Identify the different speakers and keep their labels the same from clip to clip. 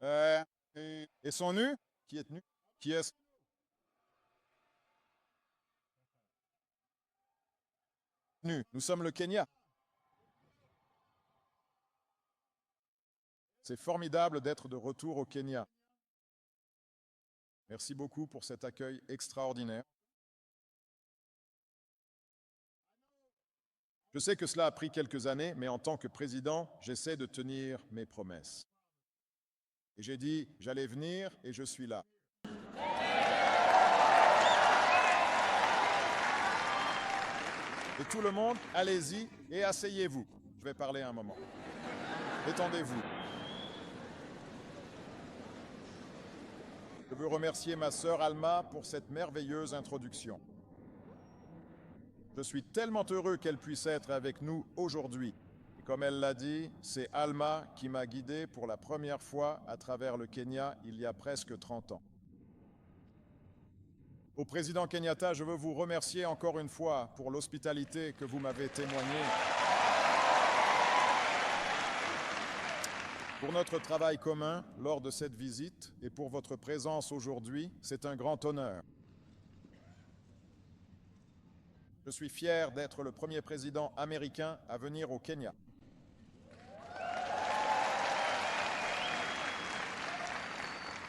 Speaker 1: Et sont nus? Qui est nu? Qui est nu? Nous sommes le Kenya. C'est formidable d'être de retour au Kenya. Merci beaucoup pour cet accueil extraordinaire. Je sais que cela a pris quelques années, mais en tant que président, j'essaie de tenir mes promesses. Et j'ai dit, j'allais venir et je suis là. Et tout le monde, allez-y et asseyez-vous. Je vais parler un moment. Détendez-vous. Je veux remercier ma sœur Alma pour cette merveilleuse introduction. Je suis tellement heureux qu'elle puisse être avec nous aujourd'hui. Et comme elle l'a dit, c'est Alma qui m'a guidé pour la première fois à travers le Kenya il y a presque 30 ans. Au président Kenyatta, je veux vous remercier encore une fois pour l'hospitalité que vous m'avez témoignée. Pour notre travail commun lors de cette visite et pour votre présence aujourd'hui, c'est un grand honneur. Je suis fier d'être le premier président américain à venir au Kenya.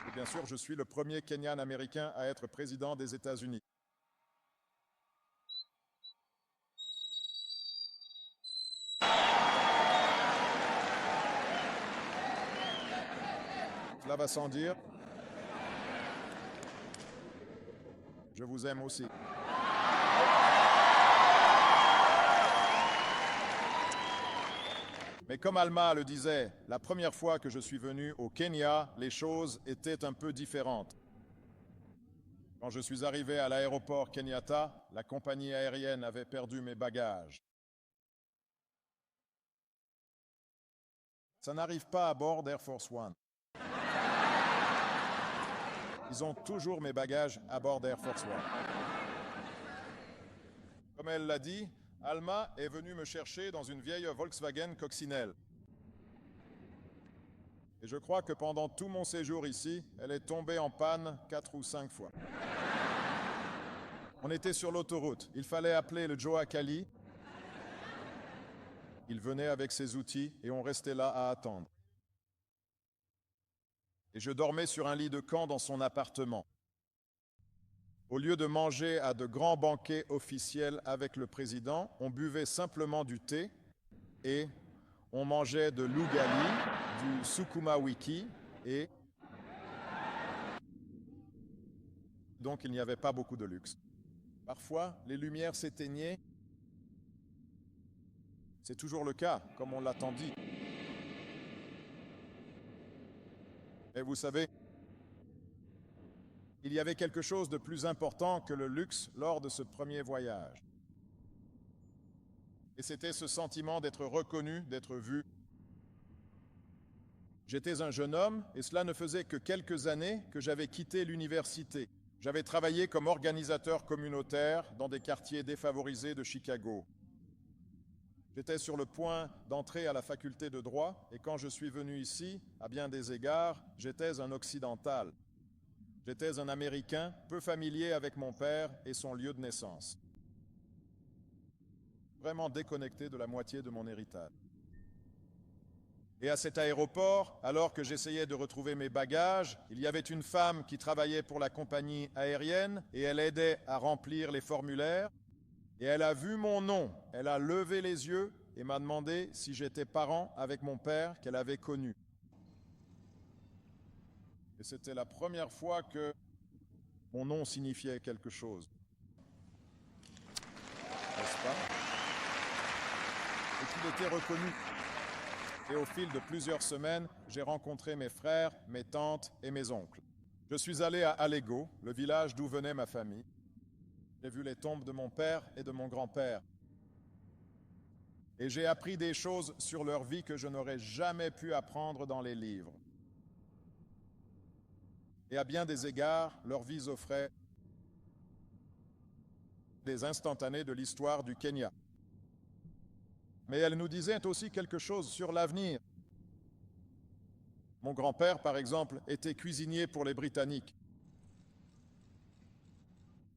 Speaker 1: Et bien sûr, je suis le premier Kenyan américain à être président des États-Unis. Cela va sans dire. Je vous aime aussi. Mais comme Alma le disait, la première fois que je suis venu au Kenya, les choses étaient un peu différentes. Quand je suis arrivé à l'aéroport Kenyatta, la compagnie aérienne avait perdu mes bagages. Ça n'arrive pas à bord d'Air Force One. Ils ont toujours mes bagages à bord d'Air Force One. Comme elle l'a dit, Alma est venue me chercher dans une vieille Volkswagen coccinelle. Et je crois que pendant tout mon séjour ici, elle est tombée en panne 4 ou 5 fois. On était sur l'autoroute. Il fallait appeler le Joe Akali. Il venait avec ses outils et on restait là à attendre. Et je dormais sur un lit de camp dans son appartement. Au lieu de manger à de grands banquets officiels avec le président, on buvait simplement du thé et on mangeait de l'ugali, du sukuma wiki et donc il n'y avait pas beaucoup de luxe. Parfois, les lumières s'éteignaient. C'est toujours le cas, comme on l'a tant dit. Et vous savez, il y avait quelque chose de plus important que le luxe lors de ce premier voyage. Et c'était ce sentiment d'être reconnu, d'être vu. J'étais un jeune homme et cela ne faisait que quelques années que j'avais quitté l'université. J'avais travaillé comme organisateur communautaire dans des quartiers défavorisés de Chicago. J'étais sur le point d'entrer à la faculté de droit et quand je suis venu ici, à bien des égards, j'étais un occidental. J'étais un Américain peu familier avec mon père et son lieu de naissance. Vraiment déconnecté de la moitié de mon héritage. Et à cet aéroport, alors que j'essayais de retrouver mes bagages, il y avait une femme qui travaillait pour la compagnie aérienne et elle aidait à remplir les formulaires. Et elle a vu mon nom, elle a levé les yeux et m'a demandé si j'étais parent avec mon père qu'elle avait connu. Et c'était la première fois que mon nom signifiait quelque chose. N'est-ce pas? Et qu'il était reconnu. Et au fil de plusieurs semaines, j'ai rencontré mes frères, mes tantes et mes oncles. Je suis allé à Alego, le village d'où venait ma famille. J'ai vu les tombes de mon père et de mon grand-père. Et j'ai appris des choses sur leur vie que je n'aurais jamais pu apprendre dans les livres. Et à bien des égards, leurs vies offraient des instantanés de l'histoire du Kenya. Mais elles nous disaient aussi quelque chose sur l'avenir. Mon grand-père, par exemple, était cuisinier pour les Britanniques.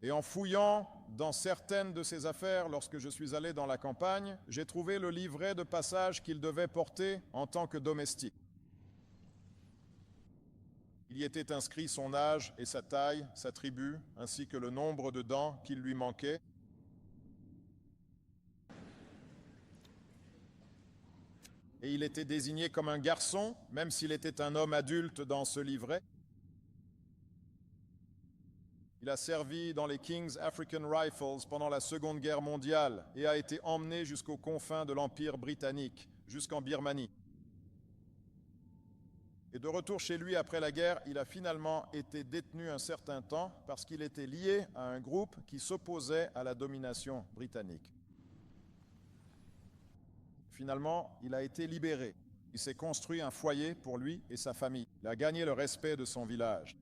Speaker 1: Et en fouillant dans certaines de ses affaires lorsque je suis allé dans la campagne, j'ai trouvé le livret de passage qu'il devait porter en tant que domestique. Il y était inscrit son âge et sa taille, sa tribu, ainsi que le nombre de dents qu'il lui manquait. Et il était désigné comme un garçon, même s'il était un homme adulte dans ce livret. Il a servi dans les King's African Rifles pendant la Seconde Guerre mondiale et a été emmené jusqu'aux confins de l'Empire britannique, jusqu'en Birmanie. Et de retour chez lui après la guerre, il a finalement été détenu un certain temps parce qu'il était lié à un groupe qui s'opposait à la domination britannique. Finalement, il a été libéré. Il s'est construit un foyer pour lui et sa famille. Il a gagné le respect de son village.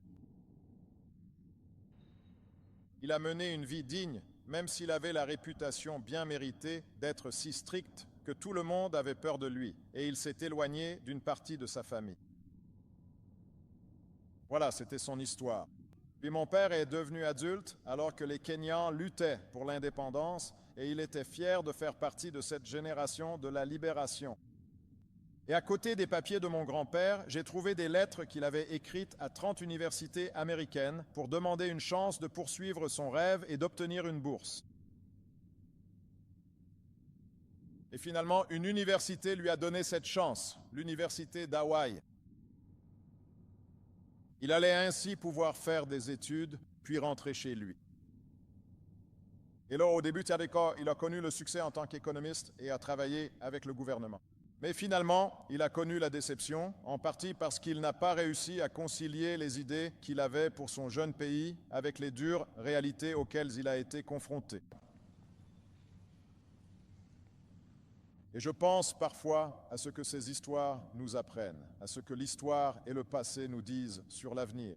Speaker 1: Il a mené une vie digne, même s'il avait la réputation bien méritée d'être si strict que tout le monde avait peur de lui, et il s'est éloigné d'une partie de sa famille. Voilà, c'était son histoire. Puis mon père est devenu adulte alors que les Kenyans luttaient pour l'indépendance, et il était fier de faire partie de cette génération de la libération. Et à côté des papiers de mon grand-père, j'ai trouvé des lettres qu'il avait écrites à 30 universités américaines pour demander une chance de poursuivre son rêve et d'obtenir une bourse. Et finalement, une université lui a donné cette chance, l'université d'Hawaï. Il allait ainsi pouvoir faire des études, puis rentrer chez lui. Et là, au début, il a connu le succès en tant qu'économiste et a travaillé avec le gouvernement. Mais finalement, il a connu la déception, en partie parce qu'il n'a pas réussi à concilier les idées qu'il avait pour son jeune pays avec les dures réalités auxquelles il a été confronté. Et je pense parfois à ce que ces histoires nous apprennent, à ce que l'histoire et le passé nous disent sur l'avenir.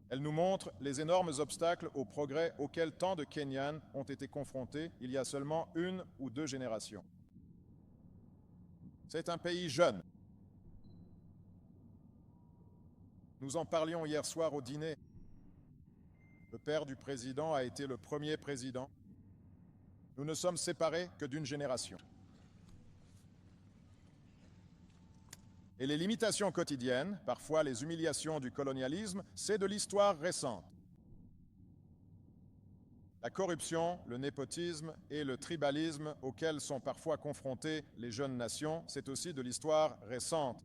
Speaker 1: Elles nous montrent les énormes obstacles au progrès auxquels tant de Kenyans ont été confrontés il y a seulement 1 ou 2 générations. C'est un pays jeune. Nous en parlions hier soir au dîner. Le père du président a été le premier président. Nous ne sommes séparés que d'1 génération. Et les limitations quotidiennes, parfois les humiliations du colonialisme, c'est de l'histoire récente. La corruption, le népotisme et le tribalisme auxquels sont parfois confrontées les jeunes nations, c'est aussi de l'histoire récente.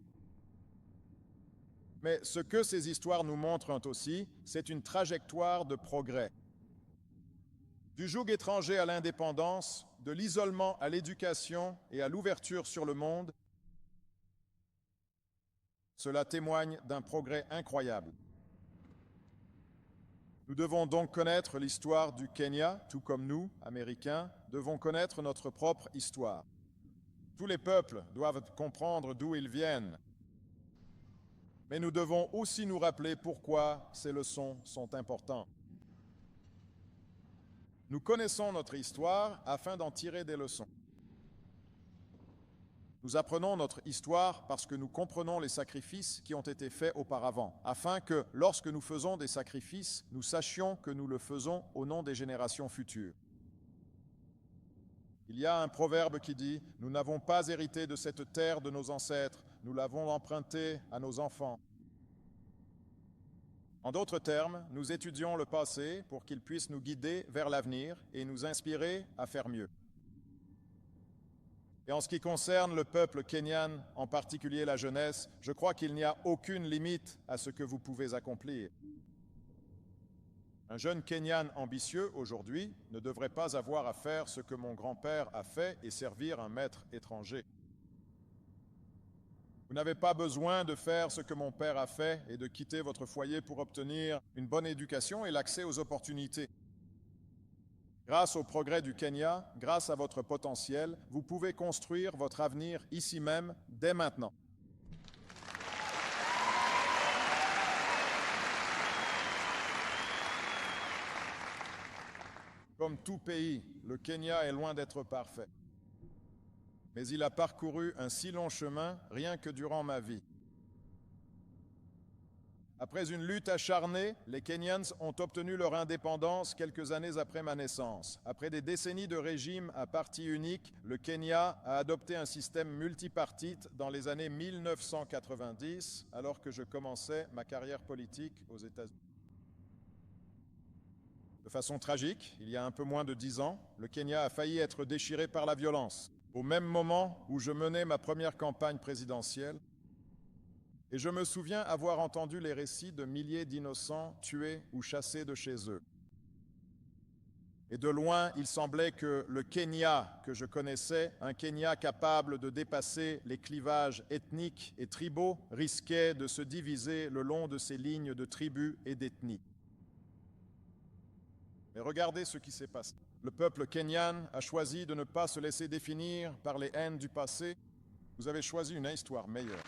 Speaker 1: Mais ce que ces histoires nous montrent aussi, c'est une trajectoire de progrès. Du joug étranger à l'indépendance, de l'isolement à l'éducation et à l'ouverture sur le monde, cela témoigne d'un progrès incroyable. Nous devons donc connaître l'histoire du Kenya, tout comme nous, Américains, devons connaître notre propre histoire. Tous les peuples doivent comprendre d'où ils viennent. Mais nous devons aussi nous rappeler pourquoi ces leçons sont importantes. Nous connaissons notre histoire afin d'en tirer des leçons. Nous apprenons notre histoire parce que nous comprenons les sacrifices qui ont été faits auparavant, afin que, lorsque nous faisons des sacrifices, nous sachions que nous le faisons au nom des générations futures. Il y a un proverbe qui dit « Nous n'avons pas hérité de cette terre de nos ancêtres, nous l'avons empruntée à nos enfants. » En d'autres termes, nous étudions le passé pour qu'il puisse nous guider vers l'avenir et nous inspirer à faire mieux. Et en ce qui concerne le peuple kenyan, en particulier la jeunesse, je crois qu'il n'y a aucune limite à ce que vous pouvez accomplir. Un jeune Kenyan ambitieux, aujourd'hui, ne devrait pas avoir à faire ce que mon grand-père a fait et servir un maître étranger. Vous n'avez pas besoin de faire ce que mon père a fait et de quitter votre foyer pour obtenir une bonne éducation et l'accès aux opportunités. Grâce au progrès du Kenya, grâce à votre potentiel, vous pouvez construire votre avenir ici même, dès maintenant. Comme tout pays, le Kenya est loin d'être parfait. Mais il a parcouru un si long chemin rien que durant ma vie. Après une lutte acharnée, les Kenyans ont obtenu leur indépendance quelques années après ma naissance. Après des décennies de régime à parti unique, le Kenya a adopté un système multipartite dans les années 1990, alors que je commençais ma carrière politique aux États-Unis. De façon tragique, il y a un peu moins de 10 ans, le Kenya a failli être déchiré par la violence. Au même moment où je menais ma première campagne présidentielle, et je me souviens avoir entendu les récits de milliers d'innocents tués ou chassés de chez eux. Et de loin, il semblait que le Kenya que je connaissais, un Kenya capable de dépasser les clivages ethniques et tribaux, risquait de se diviser le long de ces lignes de tribus et d'ethnies. Mais regardez ce qui s'est passé. Le peuple kenyan a choisi de ne pas se laisser définir par les haines du passé. Vous avez choisi une histoire meilleure.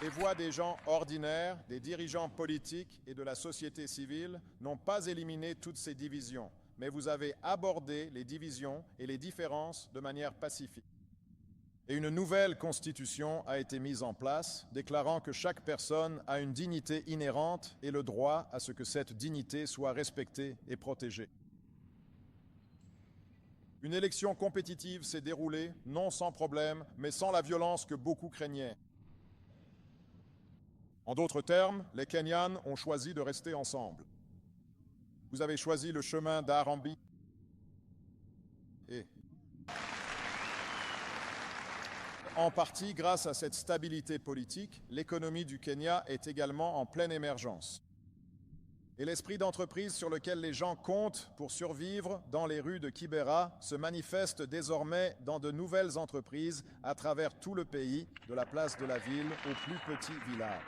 Speaker 1: Les voix des gens ordinaires, des dirigeants politiques et de la société civile n'ont pas éliminé toutes ces divisions, mais vous avez abordé les divisions et les différences de manière pacifique. Et une nouvelle constitution a été mise en place, déclarant que chaque personne a une dignité inhérente et le droit à ce que cette dignité soit respectée et protégée. Une élection compétitive s'est déroulée, non sans problème, mais sans la violence que beaucoup craignaient. En d'autres termes, les Kenyans ont choisi de rester ensemble. Vous avez choisi le chemin d'Harambee et en partie grâce à cette stabilité politique, l'économie du Kenya est également en pleine émergence. Et l'esprit d'entreprise sur lequel les gens comptent pour survivre dans les rues de Kibera se manifeste désormais dans de nouvelles entreprises à travers tout le pays, de la place de la ville au plus petit village.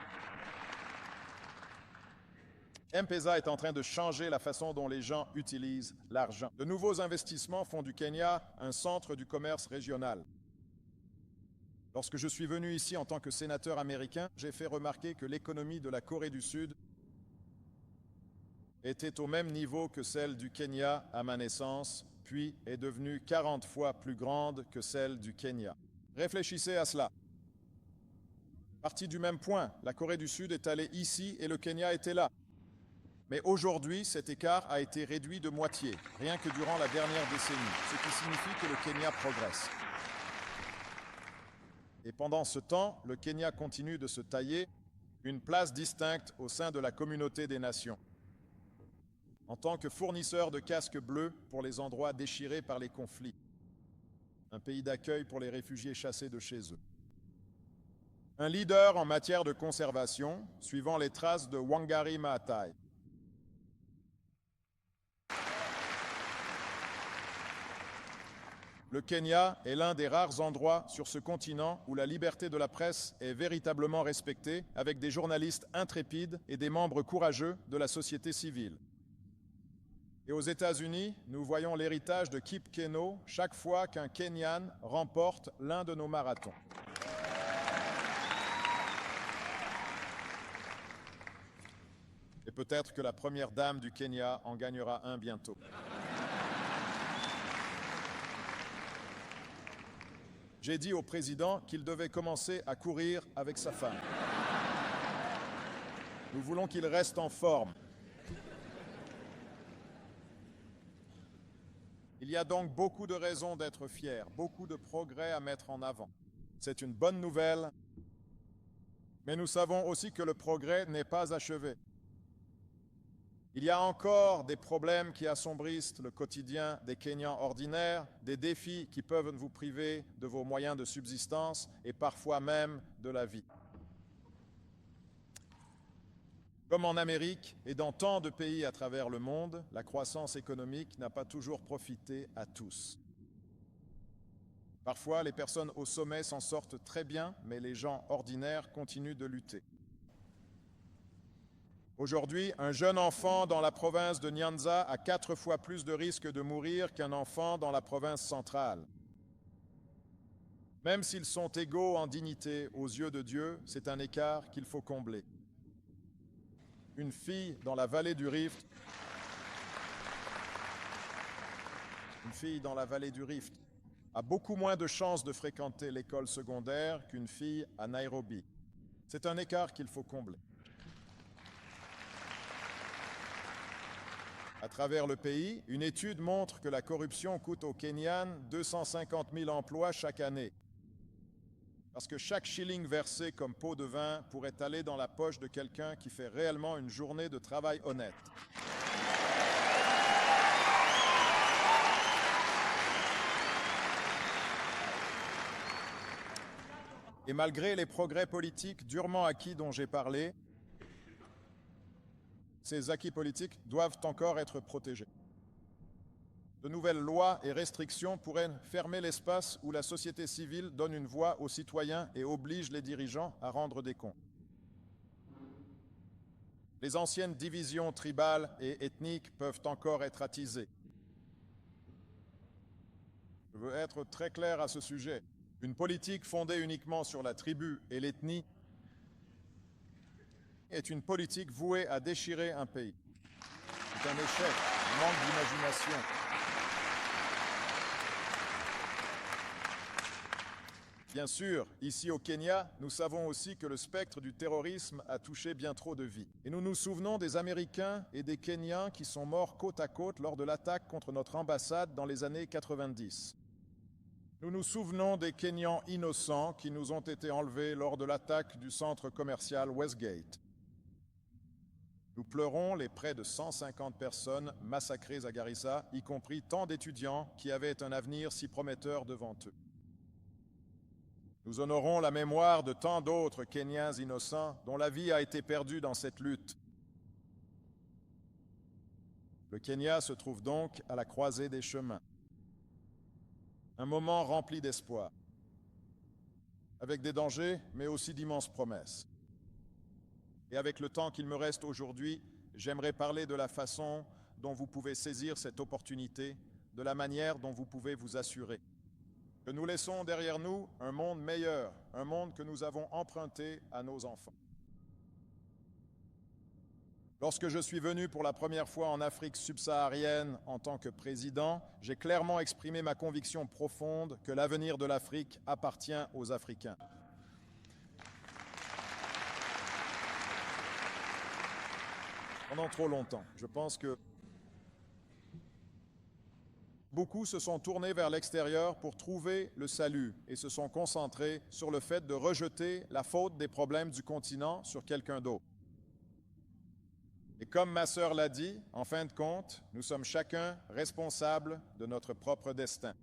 Speaker 1: M-Pesa est en train de changer la façon dont les gens utilisent l'argent. De nouveaux investissements font du Kenya un centre du commerce régional. Lorsque je suis venu ici en tant que sénateur américain, j'ai fait remarquer que l'économie de la Corée du Sud était au même niveau que celle du Kenya à ma naissance, puis est devenue 40 fois plus grande que celle du Kenya. Réfléchissez à cela. Parti du même point, la Corée du Sud est allée ici et le Kenya était là. Mais aujourd'hui, cet écart a été réduit de moitié, rien que durant la dernière décennie, ce qui signifie que le Kenya progresse. Et pendant ce temps, le Kenya continue de se tailler une place distincte au sein de la communauté des nations. En tant que fournisseur de casques bleus pour les endroits déchirés par les conflits, un pays d'accueil pour les réfugiés chassés de chez eux. Un leader en matière de conservation, suivant les traces de Wangari Maathai. Le Kenya est l'un des rares endroits sur ce continent où la liberté de la presse est véritablement respectée, avec des journalistes intrépides et des membres courageux de la société civile. Et aux États-Unis, nous voyons l'héritage de Kip Keino chaque fois qu'un Kenyan remporte l'un de nos marathons. Et peut-être que la première dame du Kenya en gagnera un bientôt. J'ai dit au président qu'il devait commencer à courir avec sa femme. Nous voulons qu'il reste en forme. Il y a donc beaucoup de raisons d'être fier, beaucoup de progrès à mettre en avant. C'est une bonne nouvelle, mais nous savons aussi que le progrès n'est pas achevé. Il y a encore des problèmes qui assombrissent le quotidien des Kenyans ordinaires, des défis qui peuvent vous priver de vos moyens de subsistance et parfois même de la vie. Comme en Amérique et dans tant de pays à travers le monde, la croissance économique n'a pas toujours profité à tous. Parfois, les personnes au sommet s'en sortent très bien, mais les gens ordinaires continuent de lutter. Aujourd'hui, un jeune enfant dans la province de Nyanza a 4 fois plus de risques de mourir qu'un enfant dans la province centrale. Même s'ils sont égaux en dignité aux yeux de Dieu, c'est un écart qu'il faut combler. Une fille dans la vallée du Rift, a beaucoup moins de chances de fréquenter l'école secondaire qu'une fille à Nairobi. C'est un écart qu'il faut combler. À travers le pays, une étude montre que la corruption coûte aux Kenyans 250 000 emplois chaque année. Parce que chaque shilling versé comme pot de vin pourrait aller dans la poche de quelqu'un qui fait réellement une journée de travail honnête. Et malgré les progrès politiques durement acquis dont j'ai parlé, ces acquis politiques doivent encore être protégés. De nouvelles lois et restrictions pourraient fermer l'espace où la société civile donne une voix aux citoyens et oblige les dirigeants à rendre des comptes. Les anciennes divisions tribales et ethniques peuvent encore être attisées. Je veux être très clair à ce sujet. Une politique fondée uniquement sur la tribu et l'ethnie est une politique vouée à déchirer un pays. C'est un échec, un manque d'imagination. Bien sûr, ici au Kenya, nous savons aussi que le spectre du terrorisme a touché bien trop de vies. Et nous nous souvenons des Américains et des Kenyans qui sont morts côte à côte lors de l'attaque contre notre ambassade dans les années 90. Nous nous souvenons des Kenyans innocents qui nous ont été enlevés lors de l'attaque du centre commercial Westgate. Nous pleurons les près de 150 personnes massacrées à Garissa, y compris tant d'étudiants qui avaient un avenir si prometteur devant eux. Nous honorons la mémoire de tant d'autres Kenyans innocents dont la vie a été perdue dans cette lutte. Le Kenya se trouve donc à la croisée des chemins. Un moment rempli d'espoir, avec des dangers, mais aussi d'immenses promesses. Et avec le temps qu'il me reste aujourd'hui, j'aimerais parler de la façon dont vous pouvez saisir cette opportunité, de la manière dont vous pouvez vous assurer que nous laissons derrière nous un monde meilleur, un monde que nous avons emprunté à nos enfants. Lorsque je suis venu pour la première fois en Afrique subsaharienne en tant que président, j'ai clairement exprimé ma conviction profonde que l'avenir de l'Afrique appartient aux Africains. Pendant trop longtemps, je pense que beaucoup se sont tournés vers l'extérieur pour trouver le salut et se sont concentrés sur le fait de rejeter la faute des problèmes du continent sur quelqu'un d'autre. Et comme ma sœur l'a dit, en fin de compte, nous sommes chacun responsables de notre propre destin.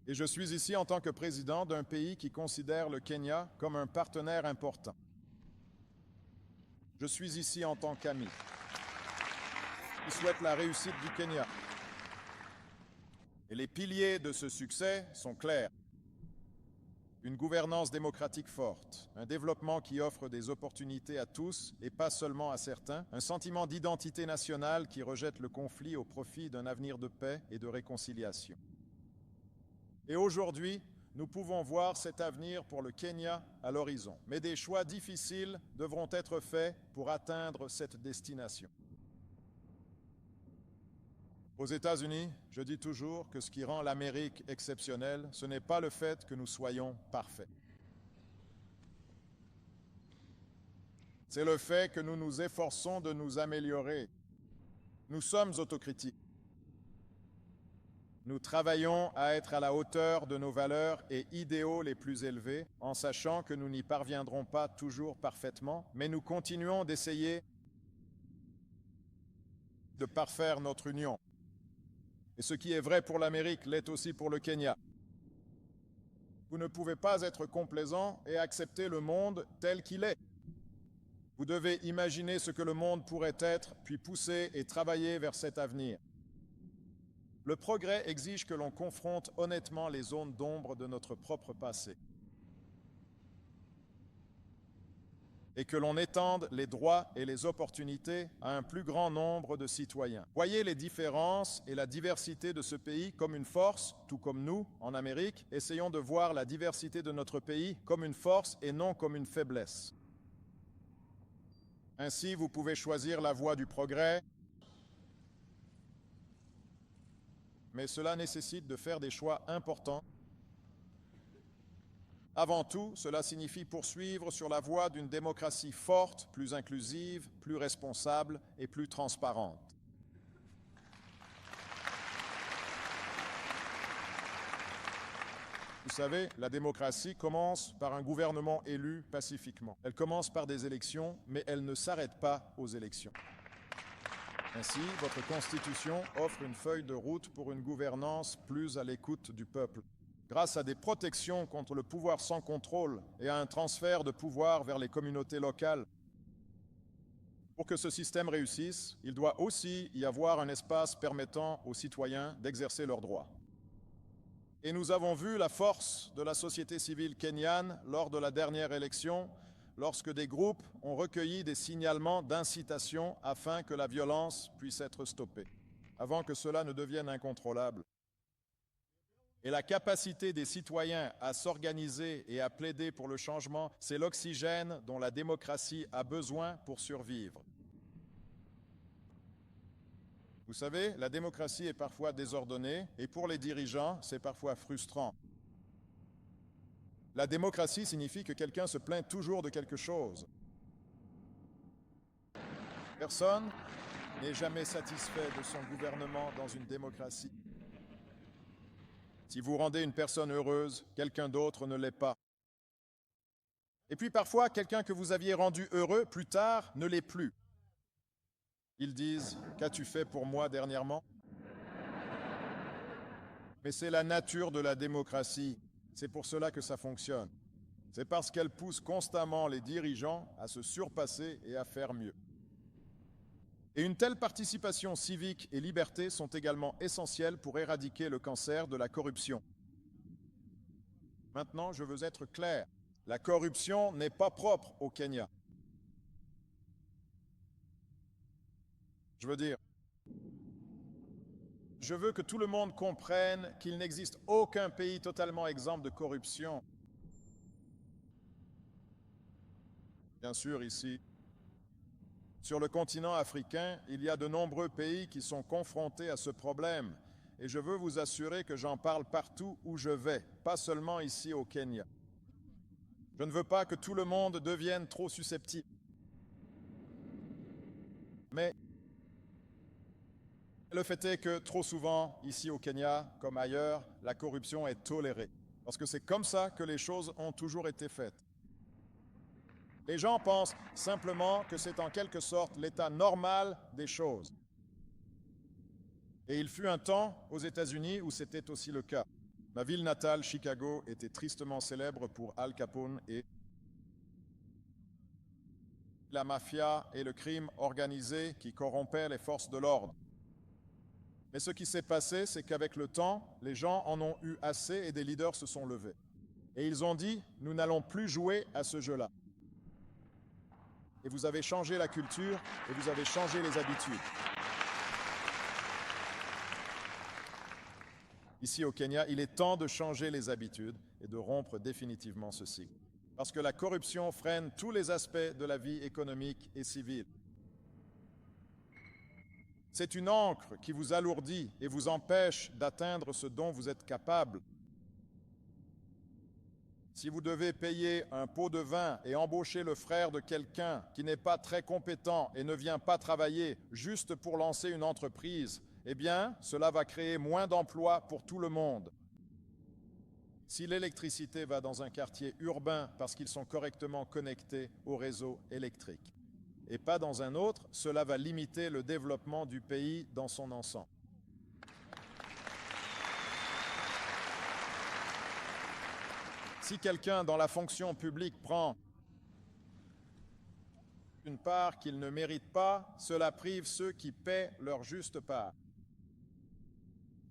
Speaker 1: Et je suis ici en tant que président d'un pays qui considère le Kenya comme un partenaire important. Je suis ici en tant qu'ami qui souhaite la réussite du Kenya. Et les piliers de ce succès sont clairs. Une gouvernance démocratique forte, un développement qui offre des opportunités à tous et pas seulement à certains, un sentiment d'identité nationale qui rejette le conflit au profit d'un avenir de paix et de réconciliation. Et aujourd'hui, nous pouvons voir cet avenir pour le Kenya à l'horizon. Mais des choix difficiles devront être faits pour atteindre cette destination. Aux États-Unis, je dis toujours que ce qui rend l'Amérique exceptionnelle, ce n'est pas le fait que nous soyons parfaits. C'est le fait que nous nous efforçons de nous améliorer. Nous sommes autocritiques. Nous travaillons à être à la hauteur de nos valeurs et idéaux les plus élevés, en sachant que nous n'y parviendrons pas toujours parfaitement, mais nous continuons d'essayer de parfaire notre union. Et ce qui est vrai pour l'Amérique l'est aussi pour le Kenya. Vous ne pouvez pas être complaisant et accepter le monde tel qu'il est. Vous devez imaginer ce que le monde pourrait être, puis pousser et travailler vers cet avenir. Le progrès exige que l'on confronte honnêtement les zones d'ombre de notre propre passé et que l'on étende les droits et les opportunités à un plus grand nombre de citoyens. Voyez les différences et la diversité de ce pays comme une force, tout comme nous, en Amérique, essayons de voir la diversité de notre pays comme une force et non comme une faiblesse. Ainsi, vous pouvez choisir la voie du progrès, mais cela nécessite de faire des choix importants. Avant tout, cela signifie poursuivre sur la voie d'une démocratie forte, plus inclusive, plus responsable et plus transparente. Vous savez, la démocratie commence par un gouvernement élu pacifiquement. Elle commence par des élections, mais elle ne s'arrête pas aux élections. Ainsi, votre Constitution offre une feuille de route pour une gouvernance plus à l'écoute du peuple. Grâce à des protections contre le pouvoir sans contrôle et à un transfert de pouvoir vers les communautés locales. Pour que ce système réussisse, il doit aussi y avoir un espace permettant aux citoyens d'exercer leurs droits. Et nous avons vu la force de la société civile kenyane lors de la dernière élection, lorsque des groupes ont recueilli des signalements d'incitation afin que la violence puisse être stoppée, avant que cela ne devienne incontrôlable. Et la capacité des citoyens à s'organiser et à plaider pour le changement, c'est l'oxygène dont la démocratie a besoin pour survivre. Vous savez, la démocratie est parfois désordonnée et pour les dirigeants, c'est parfois frustrant. La démocratie signifie que quelqu'un se plaint toujours de quelque chose. Personne n'est jamais satisfait de son gouvernement dans une démocratie. Si vous rendez une personne heureuse, quelqu'un d'autre ne l'est pas. Et puis parfois, quelqu'un que vous aviez rendu heureux, plus tard, ne l'est plus. Ils disent « Qu'as-tu fait pour moi dernièrement ?» Mais c'est la nature de la démocratie. C'est pour cela que ça fonctionne. C'est parce qu'elle pousse constamment les dirigeants à se surpasser et à faire mieux. Et une telle participation civique et liberté sont également essentielles pour éradiquer le cancer de la corruption. Maintenant, je veux être clair. La corruption n'est pas propre au Kenya. Je veux que tout le monde comprenne qu'il n'existe aucun pays totalement exempt de corruption. Bien sûr, ici, sur le continent africain, il y a de nombreux pays qui sont confrontés à ce problème. Et je veux vous assurer que j'en parle partout où je vais, pas seulement ici au Kenya. Je ne veux pas que tout le monde devienne trop susceptible. Mais le fait est que trop souvent, ici au Kenya, comme ailleurs, la corruption est tolérée. Parce que c'est comme ça que les choses ont toujours été faites. Les gens pensent simplement que c'est en quelque sorte l'état normal des choses. Et il fut un temps aux États-Unis où c'était aussi le cas. Ma ville natale, Chicago, était tristement célèbre pour Al Capone et la mafia et le crime organisé qui corrompaient les forces de l'ordre. Mais ce qui s'est passé, c'est qu'avec le temps, les gens en ont eu assez et des leaders se sont levés. Et ils ont dit, nous n'allons plus jouer à ce jeu-là. Et vous avez changé la culture et vous avez changé les habitudes. Ici au Kenya, il est temps de changer les habitudes et de rompre définitivement ce cycle. Parce que la corruption freine tous les aspects de la vie économique et civile. C'est une encre qui vous alourdit et vous empêche d'atteindre ce dont vous êtes capable. Si vous devez payer un pot de vin et embaucher le frère de quelqu'un qui n'est pas très compétent et ne vient pas travailler juste pour lancer une entreprise, eh bien, cela va créer moins d'emplois pour tout le monde. Si l'électricité va dans un quartier urbain parce qu'ils sont correctement connectés au réseau électrique, et pas dans un autre, cela va limiter le développement du pays dans son ensemble. Si quelqu'un dans la fonction publique prend une part qu'il ne mérite pas, cela prive ceux qui paient leur juste part.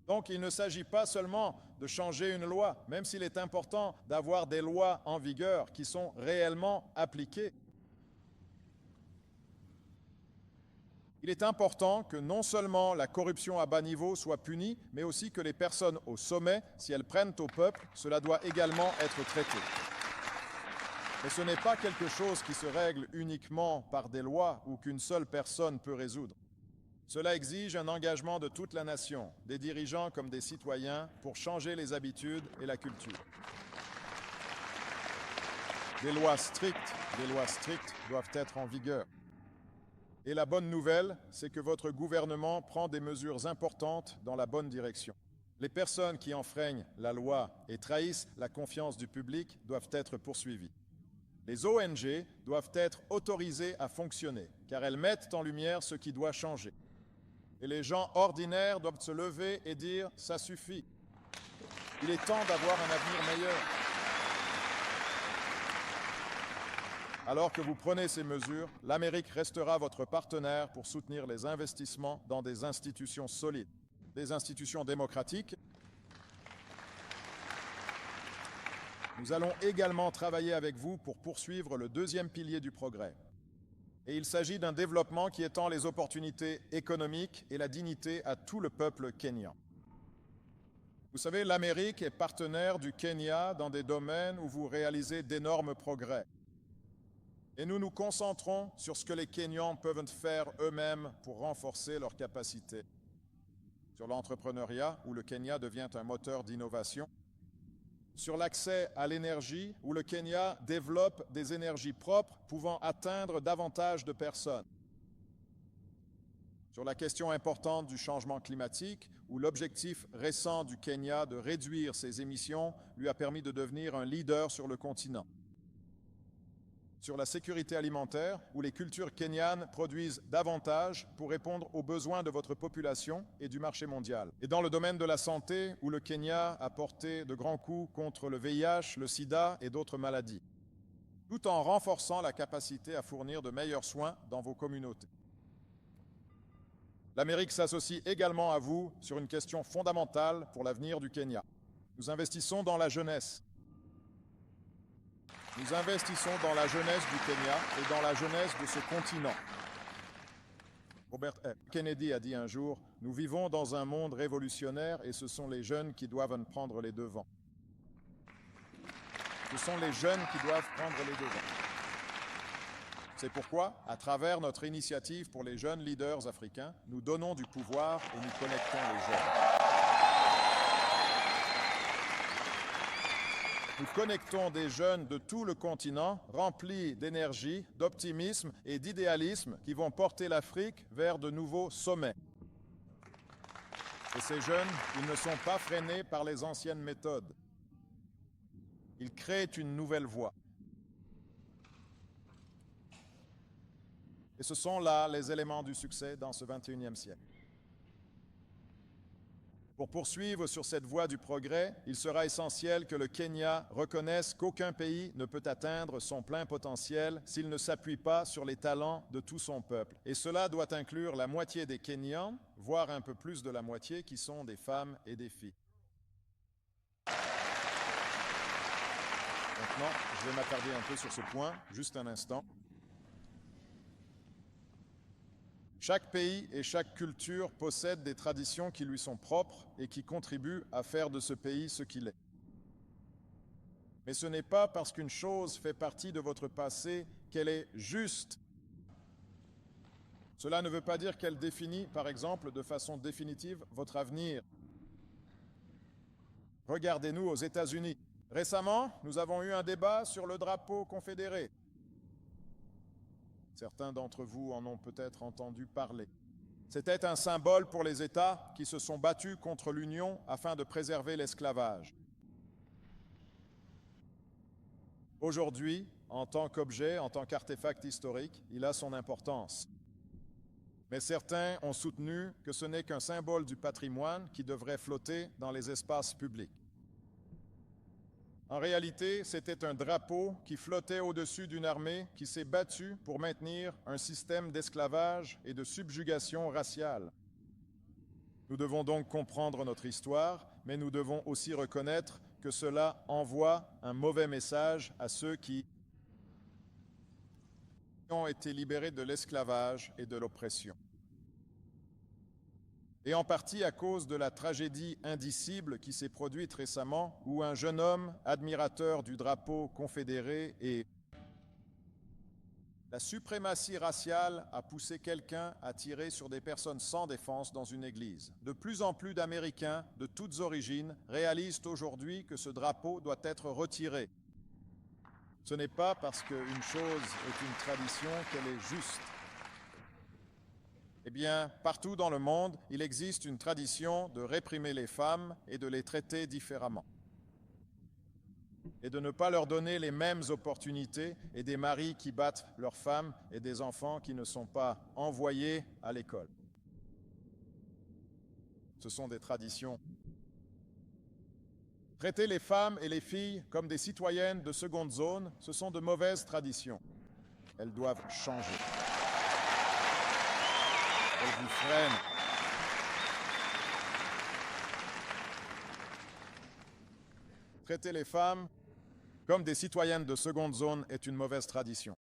Speaker 1: Donc il ne s'agit pas seulement de changer une loi, même s'il est important d'avoir des lois en vigueur qui sont réellement appliquées. Il est important que non seulement la corruption à bas niveau soit punie, mais aussi que les personnes au sommet, si elles prennent au peuple, cela doit également être traité. Mais ce n'est pas quelque chose qui se règle uniquement par des lois ou qu'une seule personne peut résoudre. Cela exige un engagement de toute la nation, des dirigeants comme des citoyens, pour changer les habitudes et la culture. Des lois strictes doivent être en vigueur. Et la bonne nouvelle, c'est que votre gouvernement prend des mesures importantes dans la bonne direction. Les personnes qui enfreignent la loi et trahissent la confiance du public doivent être poursuivies. Les ONG doivent être autorisées à fonctionner, car elles mettent en lumière ce qui doit changer. Et les gens ordinaires doivent se lever et dire « ça suffit ». Il est temps d'avoir un avenir meilleur. Alors que vous prenez ces mesures, l'Amérique restera votre partenaire pour soutenir les investissements dans des institutions solides, des institutions démocratiques. Nous allons également travailler avec vous pour poursuivre le deuxième pilier du progrès. Et il s'agit d'un développement qui étend les opportunités économiques et la dignité à tout le peuple kényan. Vous savez, l'Amérique est partenaire du Kenya dans des domaines où vous réalisez d'énormes progrès. Et nous nous concentrons sur ce que les Kenyans peuvent faire eux-mêmes pour renforcer leurs capacités. Sur l'entrepreneuriat, où le Kenya devient un moteur d'innovation. Sur l'accès à l'énergie, où le Kenya développe des énergies propres pouvant atteindre davantage de personnes. Sur la question importante du changement climatique, où l'objectif récent du Kenya de réduire ses émissions lui a permis de devenir un leader sur le continent. Sur la sécurité alimentaire, où les cultures kenyanes produisent davantage pour répondre aux besoins de votre population et du marché mondial. Et dans le domaine de la santé, où le Kenya a porté de grands coups contre le VIH, le sida et d'autres maladies, tout en renforçant la capacité à fournir de meilleurs soins dans vos communautés. L'Amérique s'associe également à vous sur une question fondamentale pour l'avenir du Kenya. Nous investissons dans la jeunesse. Nous investissons dans la jeunesse du Kenya et dans la jeunesse de ce continent. Robert F. Kennedy a dit un jour, « Nous vivons dans un monde révolutionnaire et ce sont les jeunes qui doivent prendre les devants. » Ce sont les jeunes qui doivent prendre les devants. C'est pourquoi, à travers notre initiative pour les jeunes leaders africains, nous donnons du pouvoir et nous connectons les jeunes. Nous connectons des jeunes de tout le continent remplis d'énergie, d'optimisme et d'idéalisme qui vont porter l'Afrique vers de nouveaux sommets. Et ces jeunes, ils ne sont pas freinés par les anciennes méthodes. Ils créent une nouvelle voie. Et ce sont là les éléments du succès dans ce 21e siècle. Pour poursuivre sur cette voie du progrès, il sera essentiel que le Kenya reconnaisse qu'aucun pays ne peut atteindre son plein potentiel s'il ne s'appuie pas sur les talents de tout son peuple. Et cela doit inclure la moitié des Kenyans, voire un peu plus de la moitié, qui sont des femmes et des filles. Maintenant, je vais m'attarder un peu sur ce point, juste un instant. Chaque pays et chaque culture possède des traditions qui lui sont propres et qui contribuent à faire de ce pays ce qu'il est. Mais ce n'est pas parce qu'une chose fait partie de votre passé qu'elle est juste. Cela ne veut pas dire qu'elle définit, par exemple, de façon définitive votre avenir. Regardez-nous aux États-Unis. Récemment, nous avons eu un débat sur le drapeau confédéré. Certains d'entre vous en ont peut-être entendu parler. C'était un symbole pour les États qui se sont battus contre l'Union afin de préserver l'esclavage. Aujourd'hui, en tant qu'objet, en tant qu'artefact historique, il a son importance. Mais certains ont soutenu que ce n'est qu'un symbole du patrimoine qui devrait flotter dans les espaces publics. En réalité, c'était un drapeau qui flottait au-dessus d'une armée qui s'est battue pour maintenir un système d'esclavage et de subjugation raciale. Nous devons donc comprendre notre histoire, mais nous devons aussi reconnaître que cela envoie un mauvais message à ceux qui ont été libérés de l'esclavage et de l'oppression. Et en partie à cause de la tragédie indicible qui s'est produite récemment, où un jeune homme, admirateur du drapeau confédéré et La suprématie raciale a poussé quelqu'un à tirer sur des personnes sans défense dans une église. De plus en plus d'Américains de toutes origines réalisent aujourd'hui que ce drapeau doit être retiré. Ce n'est pas parce qu'une chose est une tradition qu'elle est juste. Eh bien, partout dans le monde, il existe une tradition de réprimer les femmes et de les traiter différemment. Et de ne pas leur donner les mêmes opportunités, et des maris qui battent leurs femmes et des enfants qui ne sont pas envoyés à l'école. Ce sont des traditions. Traiter les femmes et les filles comme des citoyennes de seconde zone, ce sont de mauvaises traditions. Elles doivent changer. Elles vous freinent. Traiter les femmes comme des citoyennes de seconde zone est une mauvaise tradition.